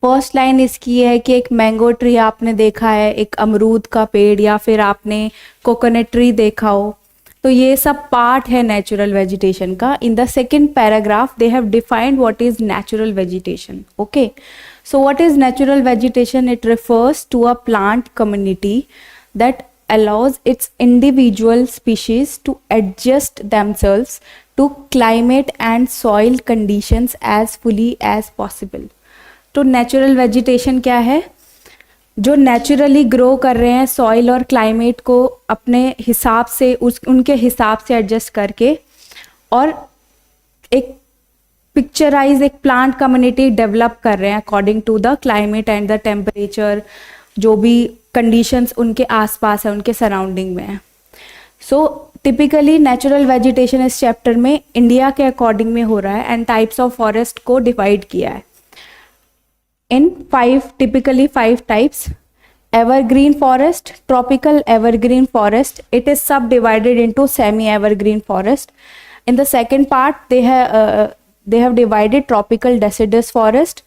First line इसकी ये है कि एक मैंगो ट्री आपने देखा है, एक अमरूद का पेड़, या फिर आपने कोकोनट ट्री देखा हो, तो ये सब पार्ट है नेचुरल वेजिटेशन का. In the second paragraph they have defined what is natural vegetation. Okay, so what is natural vegetation? It refers to a plant community that allows its individual species to adjust themselves to climate and soil conditions as fully as possible. तो natural vegetation क्या है? जो naturally grow कर रहे हैं soil और climate को अपने हिसाब से, उनके हिसाब से एडजस्ट करके, और एक पिक्चराइज एक प्लांट कम्युनिटी डेवलप कर रहे हैं according to the climate and the temperature, जो भी कंडीशंस उनके आसपास है, उनके सराउंडिंग में है. सो टिपिकली नेचुरल वेजिटेशन इस चैप्टर में इंडिया के अकॉर्डिंग में हो रहा है एंड टाइप्स ऑफ फॉरेस्ट को डिवाइड किया है इन typically 5 types. Evergreen forest, tropical evergreen forest, it is subdivided into semi-evergreen forest. In the second part, they have divided tropical deciduous forest,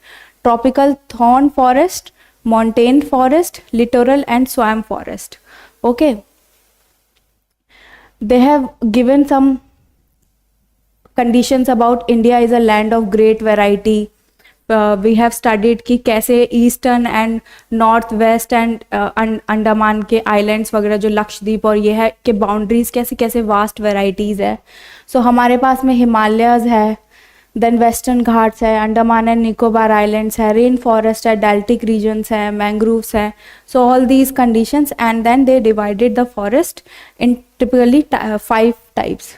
tropical thorn forest, montane forest, littoral and swamp forest. Okay. They have given some conditions about India is a land of great variety. We have studied कि कैसे eastern and north west and Andaman के islands वगैरह जो लक्षद्वीप और ये है कि boundaries कैसे कैसे वास्ट वेराइटीज़ है. सो हमारे पास में हिमालयज है, देन वेस्टर्न घाट्स है, अंडमान एंड निकोबार आइलैंड्स है, रेन फॉरेस्ट है, डेल्टिक रीजन्स है, मैंग्रोव्स है. So all these conditions and then they divided the forest in typically 5 types.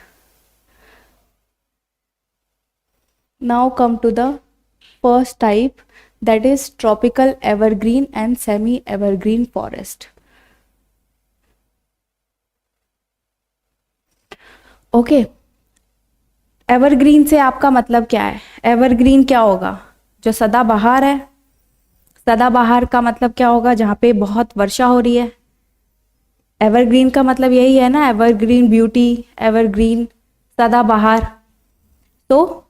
Now come to the first type, that is tropical evergreen and semi evergreen forest. Okay, evergreen से आपका मतलब क्या है? Evergreen क्या होगा? जो सदाबहार है. सदाबहार का मतलब क्या होगा? जहाँ पे बहुत वर्षा हो रही है. एवरग्रीन का मतलब यही है ना, एवरग्रीन ब्यूटी, एवरग्रीन सदाबहार. तो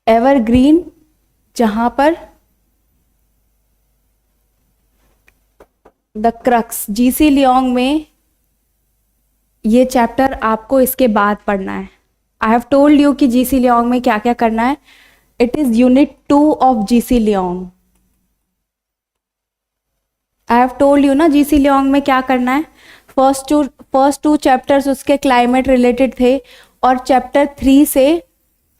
एवरग्रीन जहां पर द क्रक्स, जीसी लियोंग में ये चैप्टर आपको इसके बाद पढ़ना है. आई हैव टोल्ड यू कि जीसी लियोंग में क्या क्या करना है. It is unit 2 of GC Leong. I have told you ना जीसी लियोंग में क्या करना है. फर्स्ट टू चैप्टर्स उसके क्लाइमेट रिलेटेड थे, और चैप्टर 3 से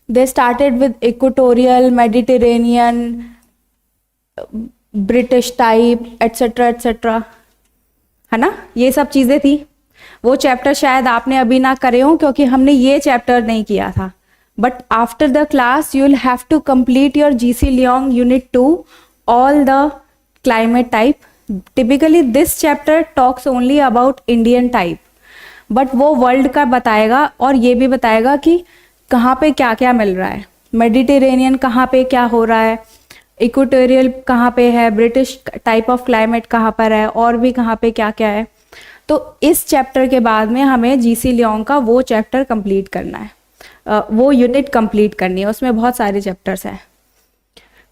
they started with equatorial, Mediterranean, British type, etc. है ना, ये सब चीज़ें थी. वो चैप्टर शायद आपने अभी ना करे हो क्योंकि हमने ये चैप्टर नहीं किया था. But after the class you will have to complete your GC Leong unit 2 all the climate type. Typically this chapter talks only about Indian type, but वो वर्ल्ड का बताएगा और ये भी बताएगा कि कहाँ पे क्या क्या मिल रहा है. मेडिटेरेनियन कहाँ पे क्या हो रहा है, इक्वेटोरियल कहाँ पे है, ब्रिटिश टाइप ऑफ क्लाइमेट कहाँ पर है, और भी कहाँ पे क्या क्या है. तो इस चैप्टर के बाद में हमें जीसी लियोंग का वो चैप्टर कंप्लीट करना है, वो यूनिट कंप्लीट करनी है. उसमें बहुत सारे चैप्टर्स हैं.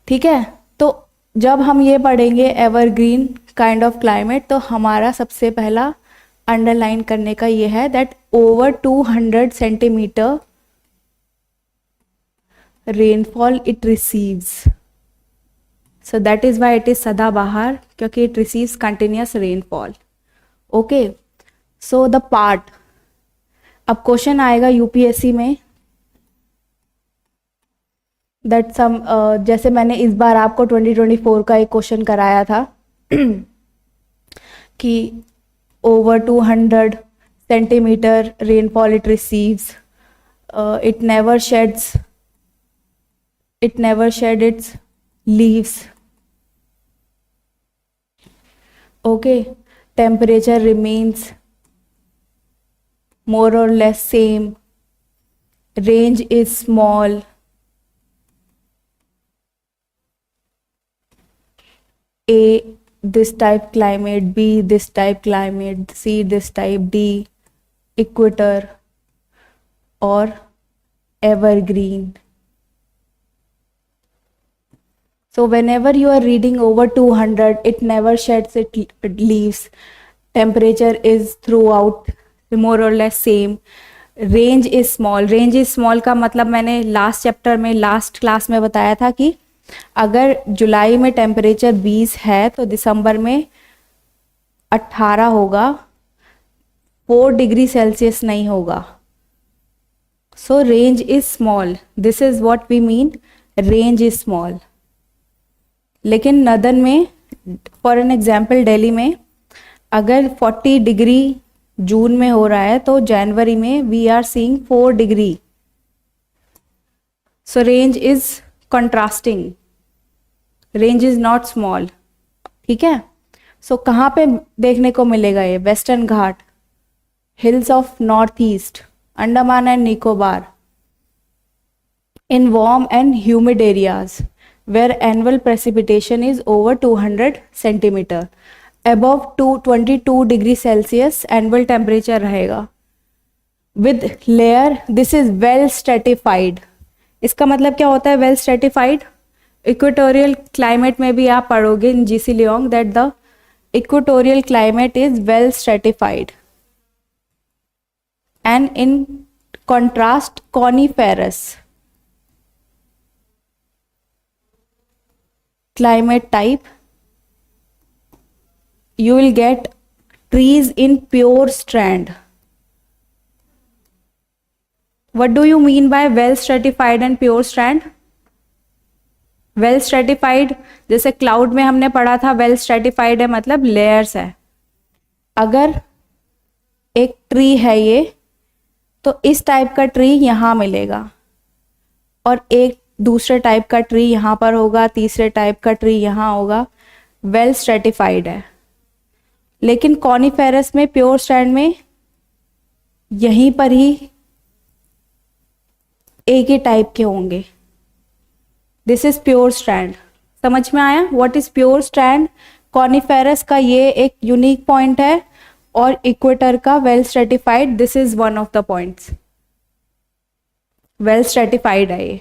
ठीक है, तो जब हम ये पढ़ेंगे एवरग्रीन काइंड ऑफ क्लाइमेट, तो हमारा सबसे पहला अंडरलाइन करने का ये है that over 200 centimetre rainfall it receives. So that is why it is Sadabahar, क्योंकि it receives continuous rainfall. Okay, so the part, अब क्वेश्चन आएगा यूपीएससी में that some जैसे मैंने इस बार आपको 2024 का एक क्वेश्चन कराया था कि over 200 centimetre rainfall it receives, it never shed its leaves. Okay, temperature remains more or less same, range is small, this type climate, B this type climate, C this type, D equator or evergreen. So whenever you are reading over 200, it never sheds its leaves. Temperature is throughout more or less same. Range is small. Range is small का मतलब मैंने last chapter में last class में बताया था कि अगर जुलाई में टेम्परेचर 20 है तो दिसंबर में 18 होगा, 4 डिग्री सेल्सियस नहीं होगा. So range is small. This is what we mean, range is small. लेकिन नदन में, फॉर एन एग्जाम्पल दिल्ली में अगर 40 डिग्री जून में हो रहा है तो जनवरी में we are seeing 4 degree. So range is contrasting, range is not small. ठीक है. सो कहाँ पे देखने को मिलेगा ये? Western Ghat, hills of North East, Andaman and Nicobar, in warm and humid areas where annual precipitation is over 200 centimeter. Above 22 degree Celsius annual temperature रहेगा. With layer, this is well stratified. इसका मतलब क्या होता है well stratified? Equatorial climate में भी आप पढ़ोगे in GC Leong that the equatorial climate is well stratified. And in contrast, coniferous climate type, you will get trees in pure strand. What do you mean by well stratified and pure strand? Well stratified, जैसे cloud में हमने पढ़ा था, well stratified है मतलब layers है. अगर एक ट्री है ये, तो इस टाइप का ट्री यहाँ मिलेगा और एक दूसरे टाइप का ट्री यहाँ पर होगा, तीसरे टाइप का ट्री यहाँ होगा. वेल स्ट्रेटिफाइड है. लेकिन कॉनिफेरस में, प्योर स्टैंड में यहीं पर ही एक ही टाइप के होंगे. This is pure stand. समझ में आया what is pure stand? Coniferous का ये एक यूनिक पॉइंट है और इक्वेटर का well stratified, this is one of the points. Well stratified है ये,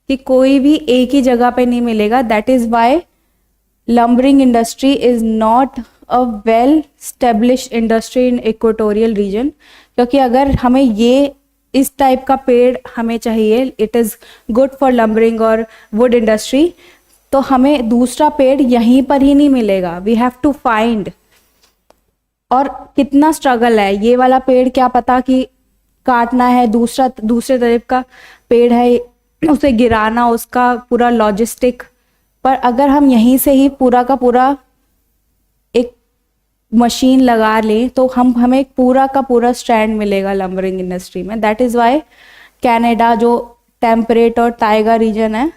कि कोई भी एक ही जगह पे नहीं मिलेगा. That is why lumbering industry is not a well established industry in equatorial region. क्योंकि अगर हमें ये इस टाइप का पेड़ हमें चाहिए, it is good for lumbering और वुड इंडस्ट्री, तो हमें दूसरा पेड़ यहीं पर ही नहीं मिलेगा. We have to find. और कितना स्ट्रगल है. ये वाला पेड़ क्या पता कि काटना है, दूसरे तरफ का पेड़ है उसे गिराना, उसका पूरा लॉजिस्टिक. पर अगर हम यहीं से ही पूरा का पूरा एक मशीन लगा लें तो हमें पूरा का पूरा स्ट्रैंड मिलेगा लंबरिंग इंडस्ट्री में. दैट इज वाई कनाडा जो टेम्परेट और टाइगा रीजन है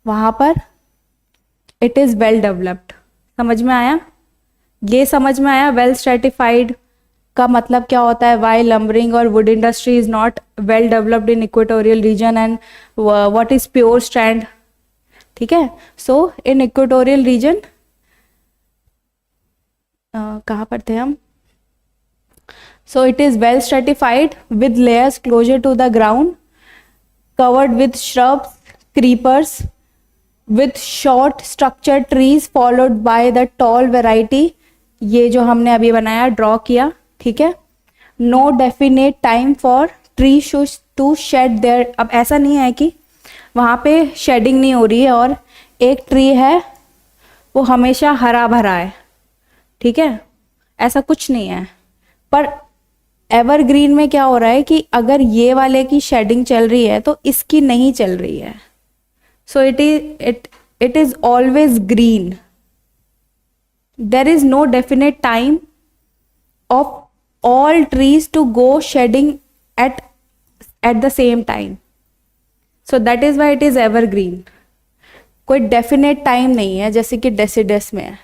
वहाँ पर इट इज़ वेल डेवलप्ड. समझ में आया? ये समझ में आया वेल स्ट्रेटिफाइड का मतलब क्या होता है? वाई लंबरिंग और wood industry is not well developed in equatorial reason and what is pure strand. ठीक है. सो इन इक्वेटोरियल रीजन कहाँ पर थे हम? So it is well stratified with layers closer to the ground, covered with shrubs, creepers, with short structured trees followed by the tall variety. ये जो हमने अभी बनाया, ड्रॉ किया. ठीक है. No definite time for tree to shed there. अब ऐसा नहीं है कि वहाँ पे शेडिंग नहीं हो रही है और एक ट्री है वो हमेशा हरा भरा है. ठीक है. ऐसा कुछ नहीं है. पर एवरग्रीन में क्या हो रहा है कि अगर ये वाले की शेडिंग चल रही है तो इसकी नहीं चल रही है. सो it is always green. There is no definite time of all trees to go shedding at the same time. So that is why it is evergreen. कोई definite time नहीं है जैसे कि deciduous में है.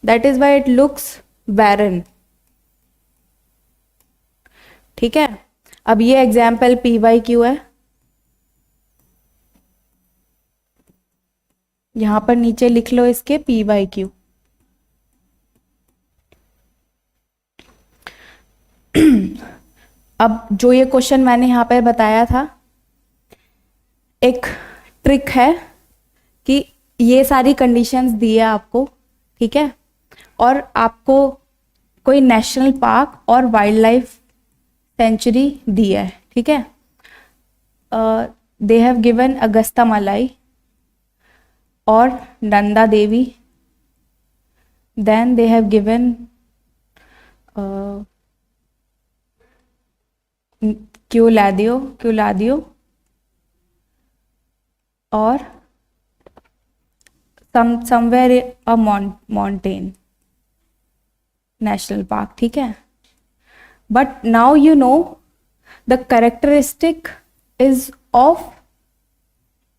That is why it looks barren. ठीक है. अब ये एग्जाम्पल PYQ है. यहां पर नीचे लिख लो इसके PYQ। अब जो ये क्वेश्चन मैंने यहाँ पर बताया था, एक ट्रिक है कि ये सारी कंडीशंस दी है आपको, ठीक है, और आपको कोई नेशनल पार्क और वाइल्ड लाइफ सेंचुरी दी है, ठीक है। दे हैव गिवन अगस्ता मलाई और Nanda Devi, then they have given क्यूलादियो और somewhere a mountain national park, ठीक है। But now you know the characteristic is of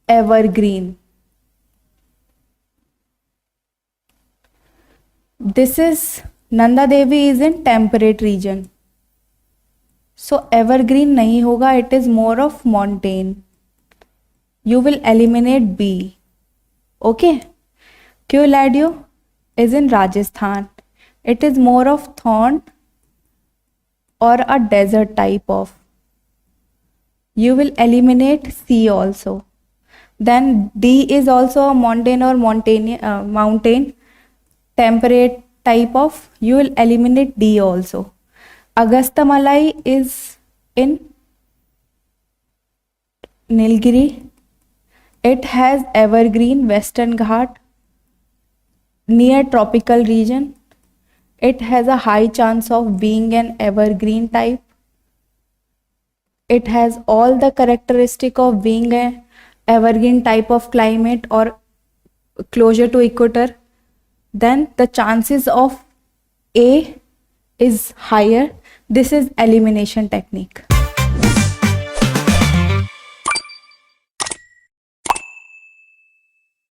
evergreen. This is Nanda Devi is in temperate region, so evergreen नहीं होगा, it is more of mountain. You will eliminate B. Okay. Kyoladio is in Rajasthan. It is more of thorn or a desert type of. You will eliminate C also. Then D is also a mountain or mountain temperate type of. You will eliminate D also. Agastya Malai is in Nilgiri. It has evergreen Western Ghat near tropical region. It has a high chance of being an evergreen type. It has all the characteristic of being a evergreen type of climate or closer to equator. Then the chances of A is higher. This is elimination technique.